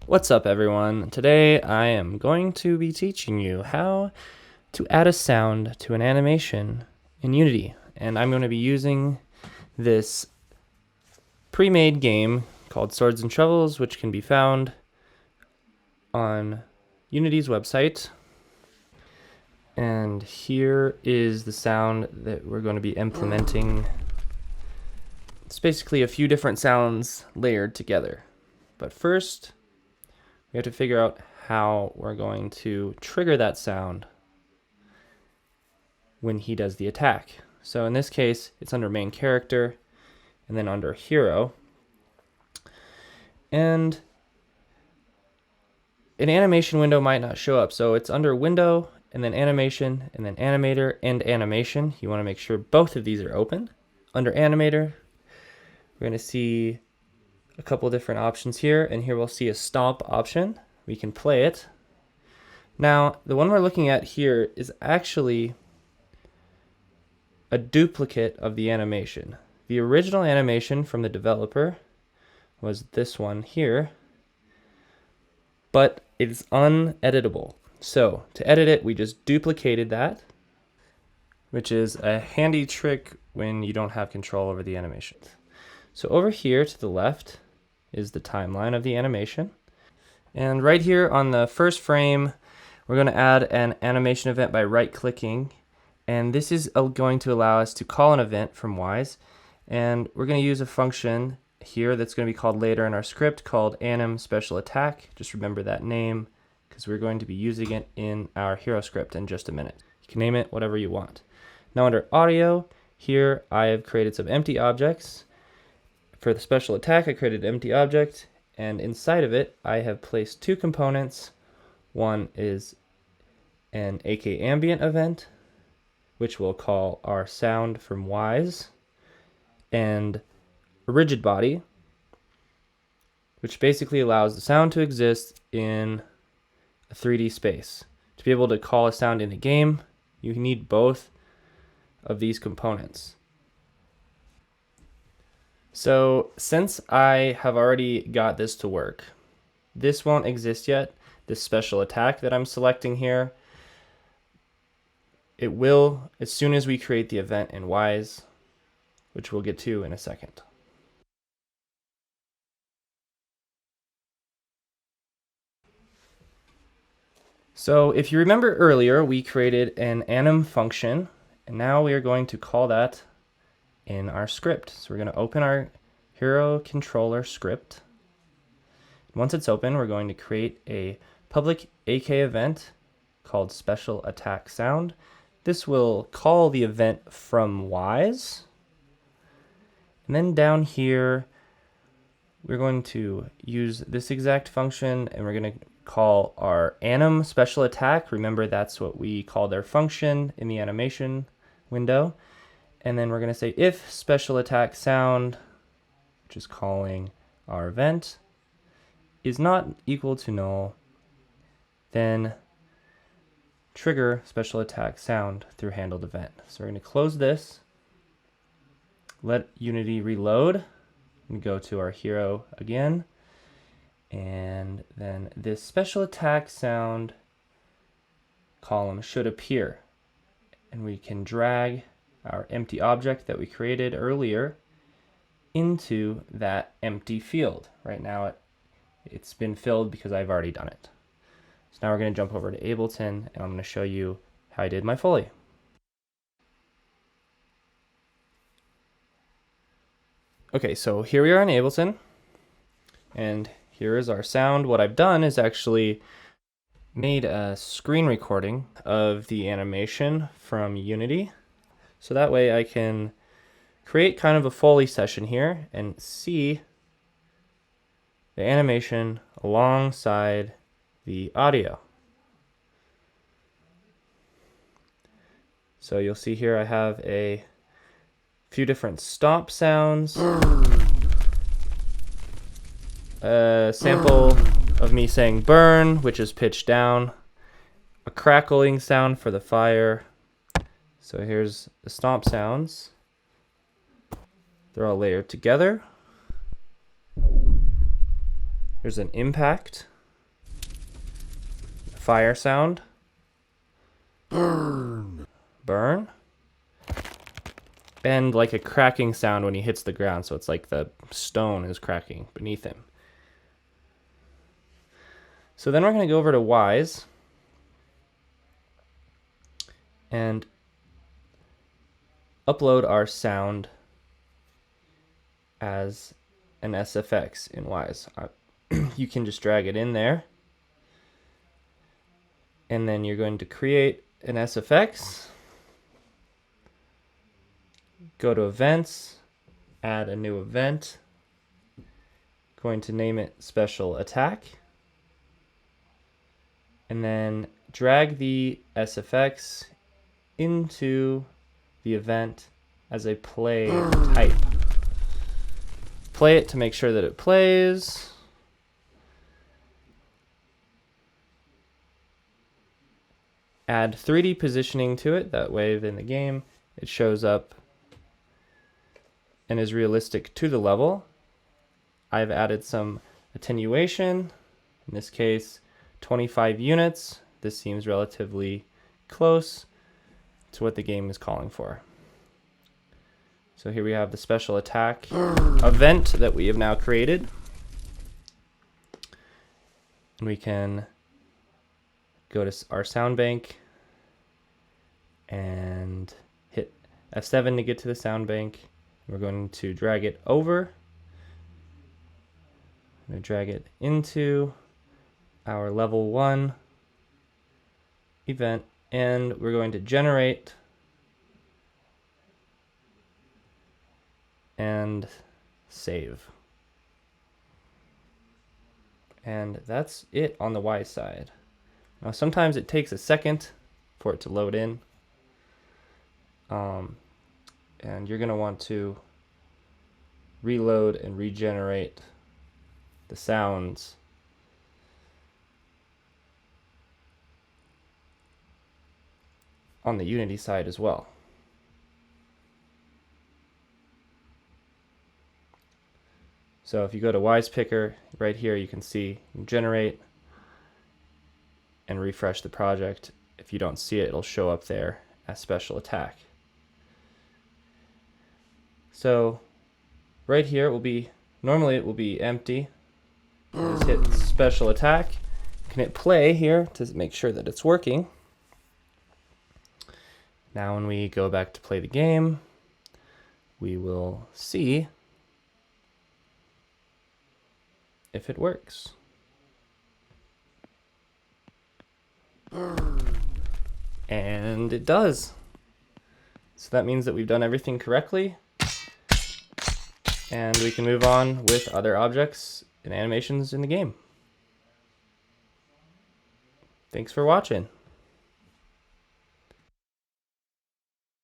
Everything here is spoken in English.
What's up, everyone? Today I am going to be teaching you how to add a sound to an animation in Unity, and I'm going to be using this pre-made game called Swords and Shovels, which can be found on Unity's website. And here is the sound that we're going to be implementing. It's basically a few different sounds layered together. But first, we have to figure out how we're going to trigger that sound when he does the attack. So in this case, it's under main character and then under hero. And an animation window might not show up. So it's under window and then animation and then animator and animation. You want to make sure both of these are open. Under animator, we're going to see a couple different options here, and here we'll see a stomp option. We can play it. Now, the one we're looking at here is actually a duplicate of the animation. The original animation from the developer was this one here, but it's uneditable. So to edit it, we just duplicated that, which is a handy trick when you don't have control over the animation. So over here to the left is the timeline of the animation. And right here on the first frame, we're going to add an animation event by right-clicking. And this is going to allow us to call an event from Wwise. And we're going to use a function here that's going to be called later in our script called anim special attack. Just remember that name because we're going to be using it in our hero script in just a minute. You can name it whatever you want. Now under audio, here I have created some empty objects. For the special attack, I created an empty object, and inside of it, I have placed two components. One is an AK ambient event, which we'll call our sound from Wwise, and a rigid body, which basically allows the sound to exist in a 3D space. To be able to call a sound in a game, you need both of these components. So since I have already got this to work, this won't exist yet, this special attack that I'm selecting here. It will as soon as we create the event in Wwise, which we'll get to in a second. So if you remember earlier, we created an anim function, and now we are going to call that in our script. So we're going to open our hero controller script. Once it's open, we're going to create a public AK event called special attack sound. This will call the event from Wwise. And then down here, we're going to use this exact function, and we're going to call our anim special attack. Remember, that's what we called our function in the animation window. And then we're going to say if special attack sound, which is calling our event, is not equal to null, then trigger special attack sound through handled event. So we're going to close this, let Unity reload, and go to our hero again. And then this special attack sound column should appear. And we can drag our empty object that we created earlier into that empty field. Right now it's been filled because I've already done it. So now we're going to jump over to Ableton, and I'm going to show you how I did my Foley. Okay, so here we are in Ableton, and here is our sound. What I've done is actually made a screen recording of the animation from Unity. So that way I can create kind of a Foley session here and see the animation alongside the audio. So you'll see here I have a few different stomp sounds, a sample of me saying burn, which is pitched down, a crackling sound for the fire. So here's the stomp sounds. They're all layered together. There's an impact fire sound. Burn. Burn. And like a cracking sound when he hits the ground, so it's like the stone is cracking beneath him. So then we're going to go over to Wwise and upload our sound as an SFX in Wwise. You can just drag it in there, and then you're going to create an SFX, go to events, add a new event, going to name it special attack, and then drag the SFX into the event as a play type. Play it to make sure that it plays. Add 3D positioning to it, that way in the game it shows up and is realistic to the level. I've added some attenuation, in this case 25 units. This seems relatively close to what the game is calling for. So here we have the special attack event that we have now created. And we can go to our sound bank and hit F7 to get to the sound bank. We're going to drag it over. I'm going to drag it into our level 1 event, and we're going to generate and save. And that's it on the Wwise side. Now sometimes it takes a second for it to load in, and you're going to want to reload and regenerate the sounds on the Unity side as well. So if you go to Wwise Picker, right here you can see generate and refresh the project. If you don't see it, it'll show up there as special attack. So right here it will be, normally it will be empty. Just hit special attack. You can hit play here to make sure that it's working. Now when we go back to play the game, we will see if it works. And it does. So that means that we've done everything correctly, and we can move on with other objects and animations in the game. Thanks for watching.